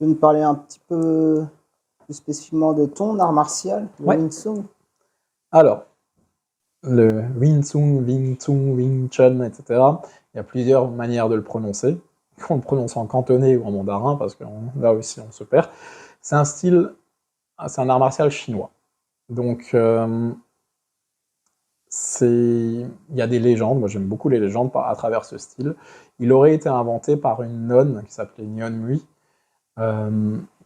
peux me parler un petit peu plus spécifiquement de ton art martial, le Ouais. Wing Tsun? Alors, le Wing Tsun, Wing Tsun, Wing Chun, etc., il y a plusieurs manières de le prononcer. On le prononce en cantonais ou en mandarin, parce que là aussi on se perd. C'est un art martial chinois. Donc, il y a des légendes, moi j'aime beaucoup les légendes à travers ce style. Il aurait été inventé par une nonne qui s'appelait Nyon Mui,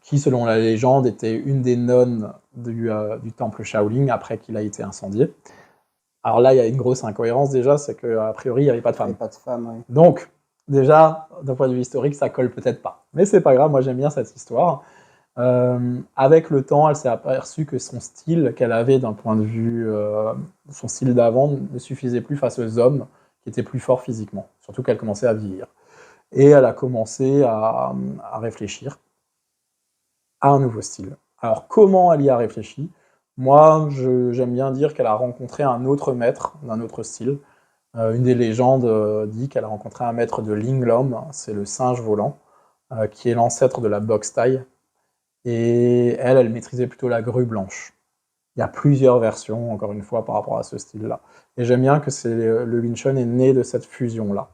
qui, selon la légende, était une des nonnes du temple Shaolin après qu'il a été incendié. Alors là, il y a une grosse incohérence déjà, c'est qu'a priori, il n'y avait pas de Il n'y femme. avait pas de femme, oui. Donc, déjà, d'un point de vue historique, ça colle peut-être pas. Mais c'est pas grave, moi j'aime bien cette histoire. Avec le temps, elle s'est aperçue que son style qu'elle avait d'un point de vue, son style d'avant ne suffisait plus face aux hommes qui étaient plus forts physiquement, surtout qu'elle commençait à vieillir. Et elle a commencé à réfléchir à un nouveau style. Alors comment elle y a réfléchi? Moi, j'aime bien dire qu'elle a rencontré un autre maître d'un autre style. Une des légendes dit qu'elle a rencontré un maître de Linglom, c'est le singe volant, qui est l'ancêtre de la boxe thaï. Et elle maîtrisait plutôt la grue blanche. Il y a plusieurs versions, encore une fois, par rapport à ce style-là. Et j'aime bien que le Wing Chun est né de cette fusion-là.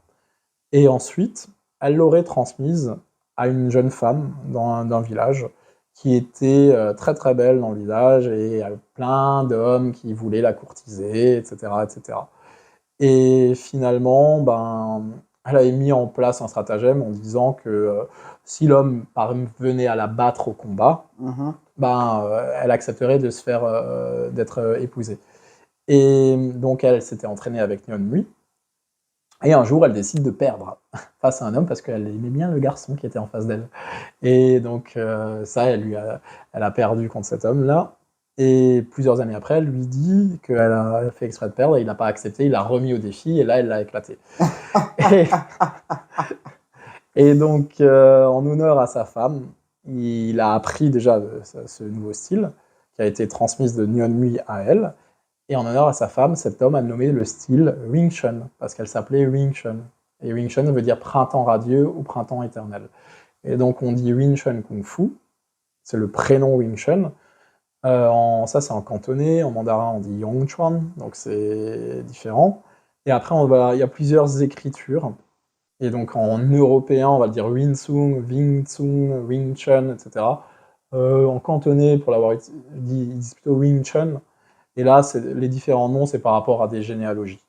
Et ensuite, elle l'aurait transmise à une jeune femme d'un village qui était très très belle dans le village et il y avait plein d'hommes qui voulaient la courtiser, etc., etc. Et finalement, elle avait mis en place un stratagème en disant que si l'homme parvenait à la battre au combat, elle accepterait de se faire d'être épousée. Et donc elle s'était entraînée avec Nyon Mui, et un jour elle décide de perdre face à un homme parce qu'elle aimait bien le garçon qui était en face d'elle. Et donc elle a perdu contre cet homme-là. Et plusieurs années après, elle lui dit qu'elle a fait exprès de perdre et il n'a pas accepté, il l'a remis au défi et là elle l'a éclaté. et, et donc en honneur à sa femme, il a appris déjà ce nouveau style qui a été transmis de Nyon Mui à elle. Et en honneur à sa femme, cet homme a nommé le style Wing Chun, parce qu'elle s'appelait Wing Chun. Et Wing Chun veut dire printemps radieux ou printemps éternel. Et donc on dit Wing Chun Kung Fu, c'est le prénom Wing Chun. Ça c'est en cantonais, en mandarin on dit Yong Chuan, donc c'est différent. Et après il y a plusieurs écritures. Et donc en européen on va le dire Wing Tsung, Wing Tsung, Wing Chun, etc. En cantonais, pour ils disent plutôt Wing Chun. Et là, les différents noms, c'est par rapport à des généalogies.